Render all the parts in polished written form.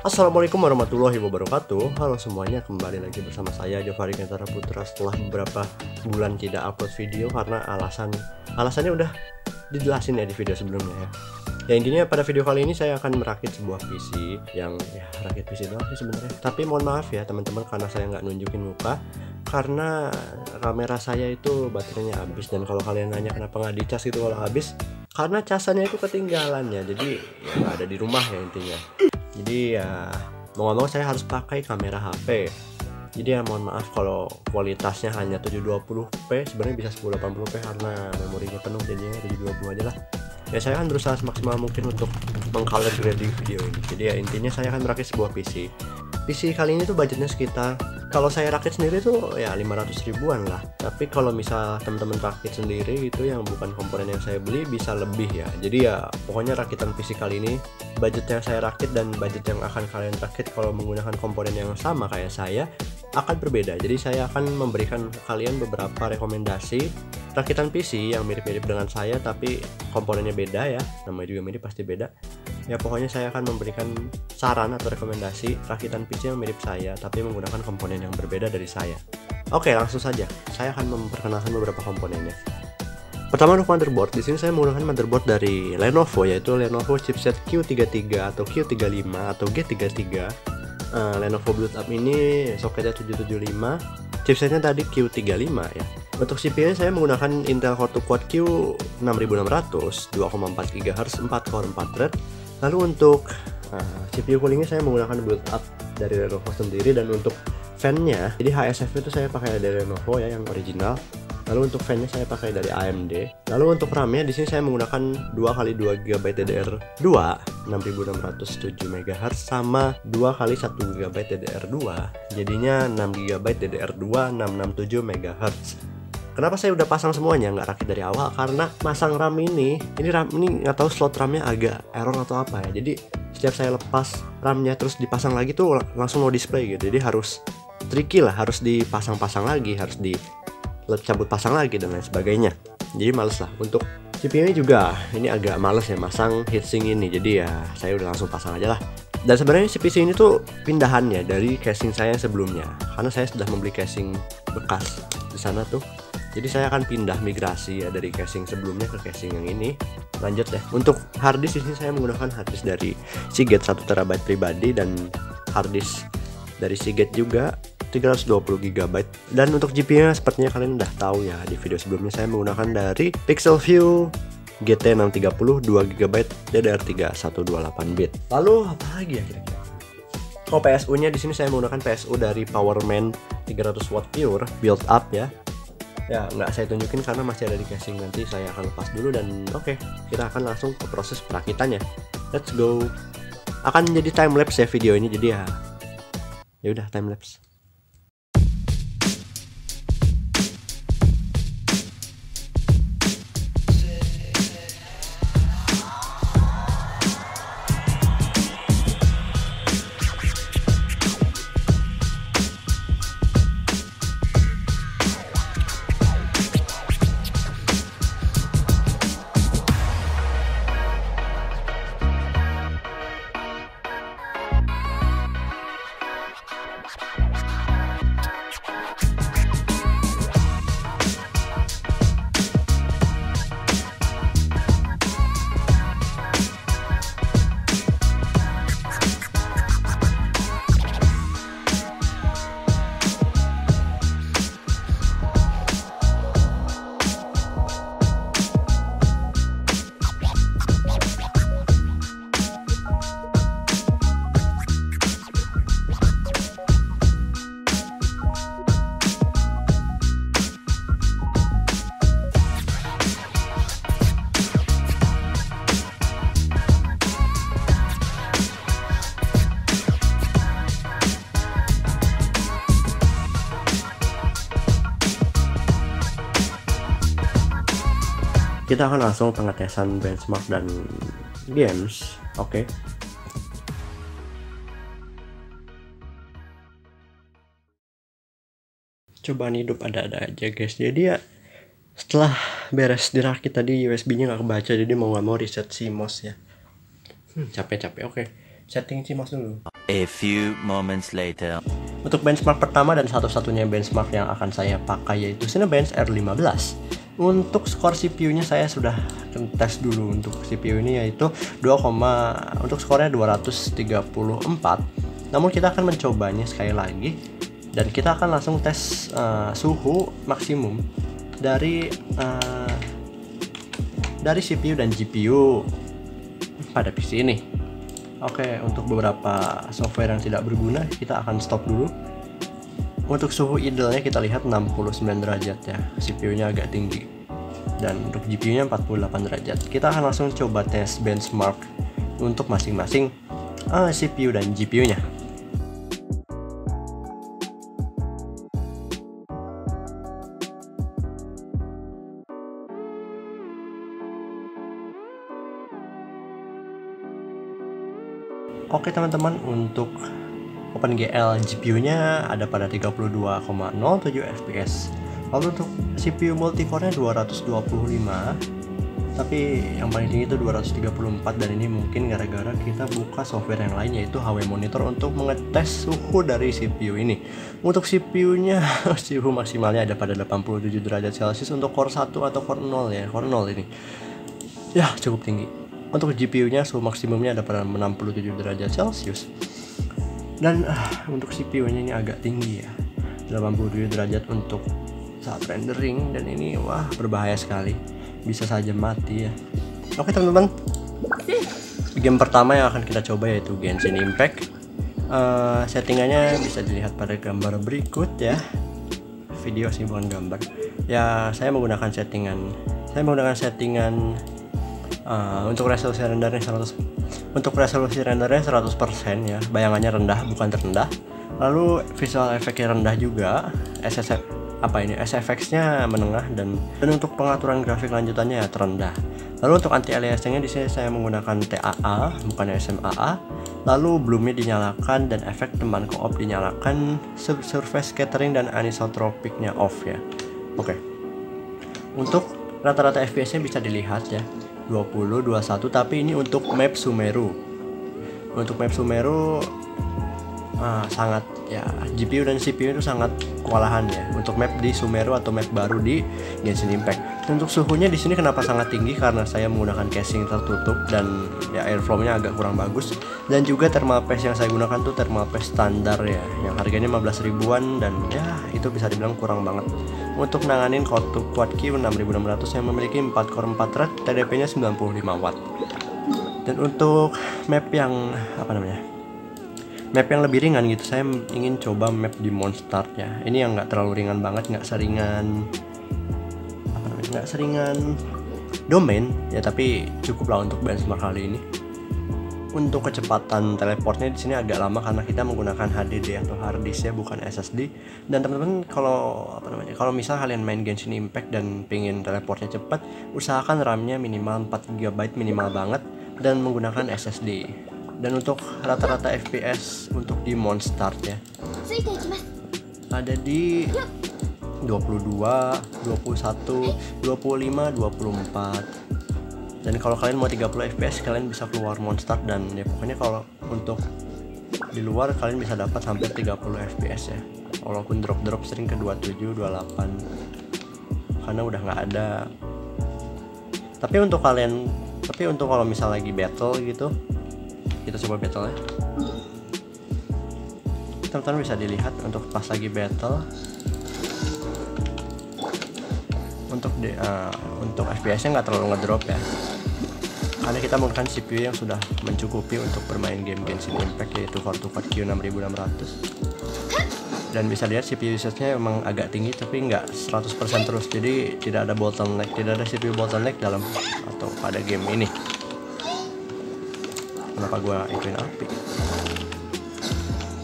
Assalamualaikum warahmatullahi wabarakatuh. Halo semuanya, kembali lagi bersama saya Jofari Kentara Putra setelah beberapa bulan tidak upload video karena alasannya udah dijelasin ya di video sebelumnya ya. Ya intinya pada video kali ini saya akan merakit sebuah PC yang rakit PC doang sih sebenarnya. Tapi mohon maaf ya teman-teman karena saya nggak nunjukin muka karena kamera saya itu baterainya habis, dan kalau kalian nanya kenapa nggak dicas gitu kalau habis, karena casannya itu ketinggalan ya. Jadi ya nggak ada di rumah ya intinya. Jadi ya mau ngomong saya harus pakai kamera HP. Jadi ya mohon maaf kalau kualitasnya hanya 720p, sebenarnya bisa 1080p karena memorinya penuh, jadinya 720 aja lah. Ya saya akan berusaha semaksimal mungkin untuk meng-color grading video ini. Jadi ya intinya saya akan merakit sebuah PC. PC kali ini tuh budgetnya sekitar, kalau saya rakit sendiri tuh ya 500 ribuan lah. Tapi kalau misal teman-teman rakit sendiri itu yang bukan komponen yang saya beli bisa lebih ya. Jadi ya pokoknya rakitan PC kali ini, budget yang saya rakit dan budget yang akan kalian rakit kalau menggunakan komponen yang sama kayak saya akan berbeda. Jadi saya akan memberikan ke kalian beberapa rekomendasi rakitan PC yang mirip-mirip dengan saya tapi komponennya beda ya. Namanya juga mirip pasti beda. Ya pokoknya saya akan memberikan saran atau rekomendasi rakitan PC yang mirip saya tapi menggunakan komponen yang berbeda dari saya. Oke, langsung saja. Saya akan memperkenalkan beberapa komponennya. Pertama untuk motherboard, di sini saya menggunakan motherboard dari Lenovo, yaitu Lenovo chipset Q33 atau Q35 atau G33. Lenovo Build Up ini soketnya 775, chipsetnya tadi Q35 ya. Untuk CPU saya menggunakan Intel Core 2 Quad Q 6600 2,4 GHz 4 core 4 thread. Lalu untuk CPU coolingnya saya menggunakan Build Up dari Lenovo sendiri, dan untuk fan-nya, jadi HSF itu saya pakai dari Lenovo ya yang original. Lalu untuk fan-nya saya pakai dari AMD. Lalu untuk RAM-nya di sini saya menggunakan 2x2 GB DDR2 6607 MHz sama 2x1 GB DDR2, jadinya 6 GB DDR2 667 MHz. Kenapa saya udah pasang semuanya nggak rakit dari awal? Karena masang RAM ini RAM ini nggak tahu slot RAM-nya agak error atau apa ya. Jadi setiap saya lepas RAM-nya terus dipasang lagi tuh langsung no display gitu. Jadi harus tricky lah, harus dipasang-pasang lagi, harus cabut pasang lagi dan lain sebagainya. Jadi males lah. Untuk CPU-nya juga ini agak males ya masang heatsink ini. Jadi ya saya udah langsung pasang aja lah. Dan sebenarnya si PC ini tuh pindahannya dari casing saya sebelumnya, karena saya sudah membeli casing bekas di sana tuh. Jadi saya akan pindah migrasi ya dari casing sebelumnya ke casing yang ini. Lanjut deh. Untuk harddisk di sini saya menggunakan harddisk dari Seagate 1 TB pribadi dan harddisk dari Seagate juga 320 GB. Dan untuk GPU-nya sepertinya kalian udah tahu ya, di video sebelumnya saya menggunakan dari Pixelview GT630 2 GB DDR3 128 bit. Lalu apa lagi ya kira-kira? Oh, PSU-nya di sini saya menggunakan PSU dari Powerman 300 watt pure build up ya. Ya nggak saya tunjukin karena masih ada di casing, nanti saya akan lepas dulu. Dan oke, kita akan langsung ke proses perakitannya. Let's go. Akan menjadi time lapse ya video ini, jadi ya udah time lapse. Kita akan langsung pengetesan benchmark dan games. Oke. Cobaan hidup ada-ada aja guys. Jadi ya setelah beres dirakit tadi USB-nya nggak kebaca, jadi mau nggak mau reset CMOS ya. Capek-capek. Oke, setting CMOS dulu. A few moments later. Untuk benchmark pertama dan satu-satunya benchmark yang akan saya pakai yaitu Cinebench R15. Untuk skor CPU-nya saya sudah tes dulu untuk CPU ini yaitu untuk skornya 234. Namun kita akan mencobanya sekali lagi dan kita akan langsung tes suhu maksimum dari CPU dan GPU pada PC ini. Oke, untuk beberapa software yang tidak berguna kita akan stop dulu. Untuk suhu idealnya kita lihat 69 derajat ya, CPU-nya agak tinggi. Dan untuk GPU-nya 48 derajat. Kita akan langsung coba tes benchmark untuk masing-masing CPU dan GPU-nya. Oke teman-teman, untuk OpenGL GPU-nya ada pada 32,07 fps. Lalu untuk CPU multicore-nya 225, tapi yang paling tinggi itu 234, dan ini mungkin gara-gara kita buka software yang lain yaitu HW Monitor untuk mengetes suhu dari CPU ini. Untuk CPU-nya suhu maksimalnya ada pada 87 derajat Celcius untuk core 1 atau core 0 ya, core 0 ini. Ya, cukup tinggi. Untuk GPU-nya suhu maksimumnya ada pada 67 derajat Celcius. Dan untuk CPU-nya ini agak tinggi ya, 87 derajat untuk saat rendering, dan ini wah berbahaya sekali, bisa saja mati ya. Oke teman-teman, game pertama yang akan kita coba yaitu Genshin Impact. Settingannya bisa dilihat pada gambar berikut ya, video sih bukan gambar ya. Saya menggunakan settingan untuk resolusi rendernya 100%, ya, bayangannya rendah bukan terendah. Lalu visual efeknya rendah juga, SFX-nya menengah, dan untuk pengaturan grafik lanjutannya ya terendah. Lalu untuk anti aliasingnya di sini saya menggunakan TAA bukan SMAA. Lalu bloomnya dinyalakan dan efek teman co-op dinyalakan, surface scattering dan anisotropicnya off ya. Oke. Untuk rata-rata FPS-nya bisa dilihat ya, 20, 21, tapi ini untuk map Sumeru. Untuk map Sumeru sangat ya, GPU dan CPU itu sangat kewalahan ya untuk map di Sumeru atau map baru di Genshin Impact. Untuk suhunya di sini kenapa sangat tinggi, karena saya menggunakan casing tertutup dan ya airflow-nya agak kurang bagus, dan juga thermal paste yang saya gunakan tuh thermal paste standar ya, yang harganya 15 ribuan, dan ya itu bisa dibilang kurang banget. Untuk nanganin Quad-Q 6600 yang memiliki 4 core 4 thread, TDP-nya 95 watt. Dan untuk map yang map yang lebih ringan gitu, saya ingin coba map di Mondstadt ya. Ini yang nggak terlalu ringan banget, nggak seringan domain ya, tapi cukup lah untuk benchmark kali ini. Untuk kecepatan teleportnya di sini agak lama karena kita menggunakan HDD atau hard disk ya, bukan SSD. Dan teman-teman kalau misal kalian main Genshin Impact dan pengen teleportnya cepat, usahakan RAM-nya minimal 4 GB minimal banget dan menggunakan SSD. Dan untuk rata-rata FPS untuk di Mondstadt ya, ada di 22, 21, 25, 24. Dan kalau kalian mau 30 fps kalian bisa keluar Mondstadt, dan ya pokoknya kalau untuk di luar kalian bisa dapat hampir 30 fps ya, walaupun drop sering ke 27, 28 karena udah nggak ada. Tapi untuk kalau misal lagi battle gitu, kita coba battle ya, teman-teman bisa dilihat untuk pas lagi battle untuk FPS-nya nggak terlalu ngedrop ya, karena kita menggunakan CPU yang sudah mencukupi untuk bermain game Genshin Impact yaitu Quad-Q 6600. Dan bisa lihat CPU usage-nya emang agak tinggi tapi nggak 100% terus, jadi tidak ada CPU bottleneck dalam atau pada game ini. Kenapa gua ituin api?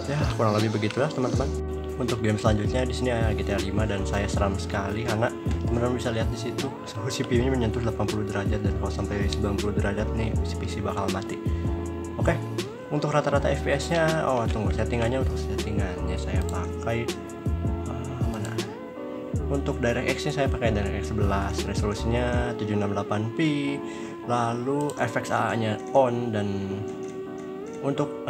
Ya kurang lebih begitulah teman-teman. Untuk game selanjutnya di sini ada GTA 5 dan saya seram sekali karena teman-teman bisa lihat di situ suhu CPU-nya menyentuh 80 derajat, dan kalau sampai 90 derajat nih PC bakal mati. Oke, untuk rata-rata FPS-nya, settingannya saya pakai mana? Untuk DirectX-nya saya pakai DirectX 11, resolusinya 768p, lalu FX AA-nya on, dan Untuk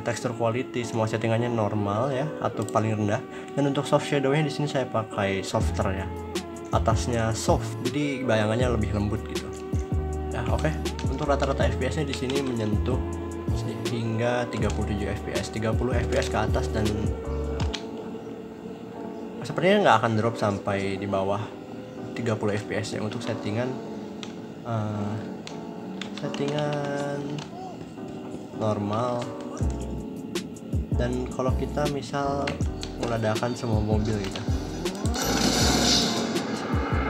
texture quality semua settingannya normal ya, atau paling rendah. Dan untuk soft shadownya di sini saya pakai softer ya, atasnya soft, jadi bayangannya lebih lembut gitu. Ya oke. Untuk rata-rata FPS-nya di sini menyentuh hingga 37 fps, 30 fps ke atas, dan sepertinya nggak akan drop sampai di bawah 30 fps ya. Untuk settingan normal. Dan kalau kita misal meledakan semua mobil gitu,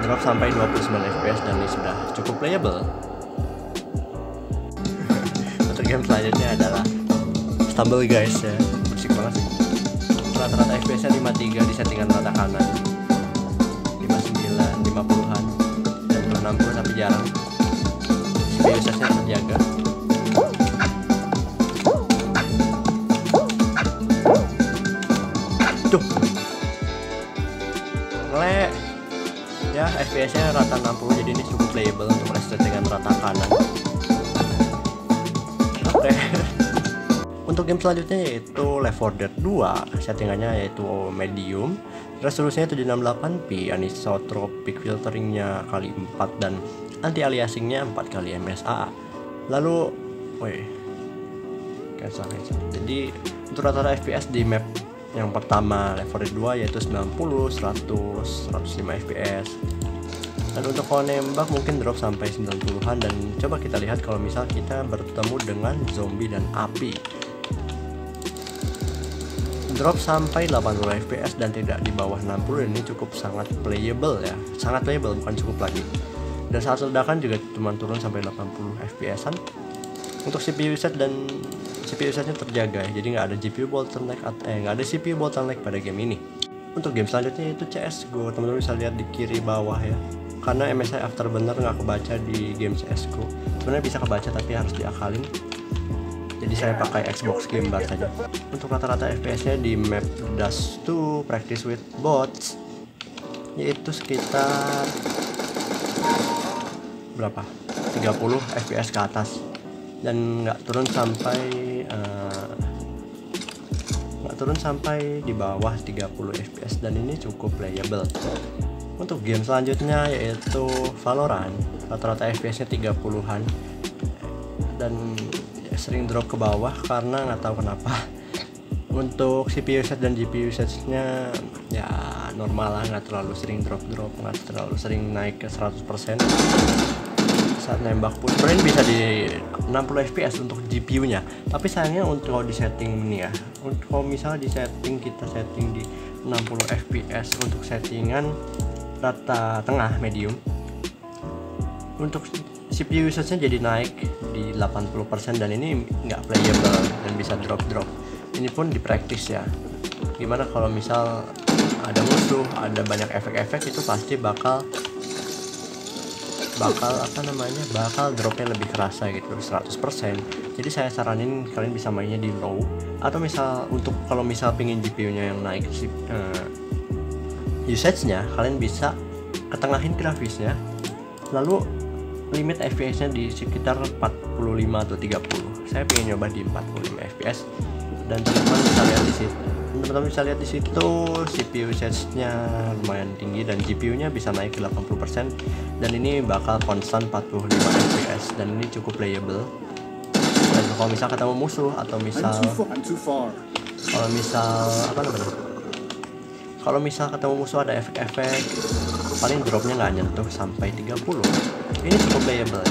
drop sampai 29 fps, dan ini sudah cukup playable. Untuk game selanjutnya adalah Stumble Guys ya, bersik banget sih. Rata-rata fps nya 53 di settingan rata kanan, 59, 50-an, dan 60 tapi jarang. CPU size-nya terjaga. Tuh ngelek ya, fps nya rata 60, jadi ini cukup playable untuk settingan rata kanan. Oke. Untuk game selanjutnya yaitu Left 4 Dead 2, settingannya yaitu medium, resolusinya 768p, anisotropic filteringnya kali 4, dan anti aliasingnya 4 kali MSA. Lalu cancel. Jadi untuk rata-rata FPS di map yang pertama Left 4 Dead 2 yaitu 90, 100, 105 fps. Dan untuk kalau nembak mungkin drop sampai 90-an, dan coba kita lihat kalau misal kita bertemu dengan zombie dan api, drop sampai 80 fps dan tidak di bawah 60. Ini cukup sangat playable ya, sangat playable, bukan cukup lagi. Dan saat ledakan juga cuma turun sampai 80 fps-an. Untuk CPU set dan CPU setnya terjaga ya, jadi nggak ada GPU bottleneck nggak ada CPU bottleneck pada game ini. Untuk game selanjutnya itu CSGO, teman-teman bisa lihat di kiri bawah ya, karena MSI Afterburner nggak kebaca di game CSGO. Sebenarnya bisa kebaca tapi harus diakalin, jadi saya pakai Xbox Game Bar saja. Untuk rata-rata FPS-nya di map Dust 2 Practice with Bots yaitu sekitar berapa? 30 FPS ke atas, dan nggak turun sampai di bawah 30 fps, dan ini cukup playable. Untuk game selanjutnya yaitu Valorant, rata-rata FPS-nya 30-an, dan sering drop ke bawah karena nggak tahu kenapa. Untuk CPU set dan GPU setnya ya normal lah, nggak terlalu sering drop, nggak terlalu sering naik ke 100%. Saat nembak pun sebenarnya bisa di 60 fps untuk GPU nya, tapi sayangnya untuk kalau di setting ini ya, untuk kalau misalnya kita setting di 60 fps untuk settingan rata tengah medium, untuk CPU usage-nya jadi naik di 80%, dan ini nggak playable dan bisa drop. Ini pun di practice ya, gimana kalau misal ada musuh, ada banyak efek-efek, itu pasti bakal dropnya lebih kerasa gitu, 100%. Jadi saya saranin kalian bisa mainnya di low, atau misal kalau misal pengen GPU nya yang naik usage-nya, kalian bisa ketengahin grafisnya, lalu limit FPS nya di sekitar 45 atau 30. Saya pengen nyoba di 45 fps, dan teman-teman bisa lihat di situ CPU usage-nya lumayan tinggi, dan GPU-nya bisa naik ke 80%, dan ini bakal konstan 45 fps, dan ini cukup playable. Dan kalau misal ketemu musuh, atau kalau misal ketemu musuh ada efek-efek, paling dropnya nggak nyentuh sampai 30. Ini cukup playable.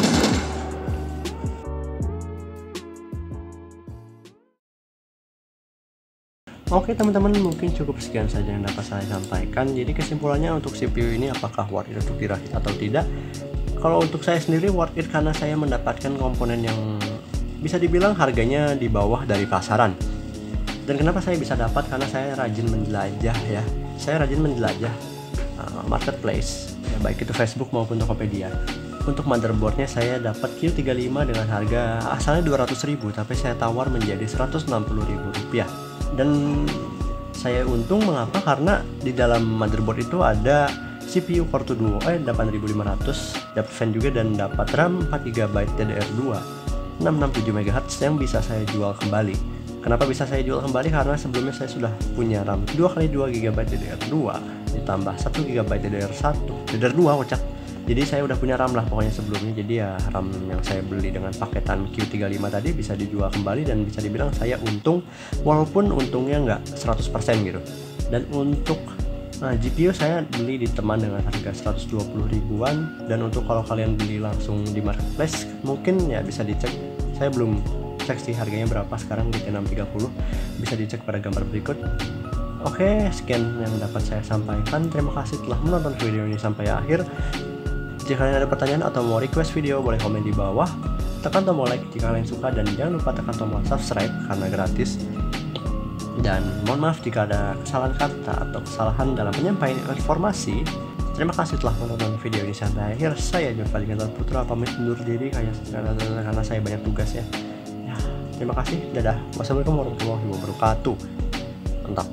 Oke teman-teman, mungkin cukup sekian saja yang dapat saya sampaikan. Jadi kesimpulannya untuk CPU ini apakah worth it untuk dirakit atau tidak? Kalau untuk saya sendiri worth it, karena saya mendapatkan komponen yang bisa dibilang harganya di bawah dari pasaran. Dan kenapa saya bisa dapat? Karena saya rajin menjelajah ya. Saya rajin menjelajah marketplace ya, baik itu Facebook maupun Tokopedia. Untuk motherboardnya saya dapat Q35 dengan harga asalnya 200.000, tapi saya tawar menjadi Rp160.000. Dan saya untung, mengapa? Karena di dalam motherboard itu ada CPU Core 2 Duo 8500, dapat fan juga, dan dapat RAM 4GB DDR2. 667 MHz yang bisa saya jual kembali. Kenapa bisa saya jual kembali? Karena sebelumnya saya sudah punya RAM 2x2 GB DDR2 ditambah 1 GB DDR2 kocak. Jadi saya udah punya RAM lah pokoknya sebelumnya. Jadi ya RAM yang saya beli dengan paketan Q35 tadi bisa dijual kembali dan bisa dibilang saya untung, walaupun untungnya nggak 100% gitu. Dan untuk GPU saya beli di teman dengan harga 120 ribuan, dan untuk kalau kalian beli langsung di marketplace mungkin ya bisa dicek. Saya belum cek sih harganya berapa sekarang di T630, bisa dicek pada gambar berikut. Oke, sekian yang dapat saya sampaikan. Terima kasih telah menonton video ini sampai akhir. Jika kalian ada pertanyaan atau mau request video, boleh komen di bawah. Tekan tombol like jika kalian suka, dan jangan lupa tekan tombol subscribe karena gratis. Dan mohon maaf jika ada kesalahan kata atau kesalahan dalam penyampaian informasi. Terima kasih telah menonton video ini sampai akhir. Saya Jofari Kentar Putra pamit undur diri karena saya banyak tugas ya. Terima kasih. Dadah. Wassalamualaikum warahmatullahi wabarakatuh. Mantap.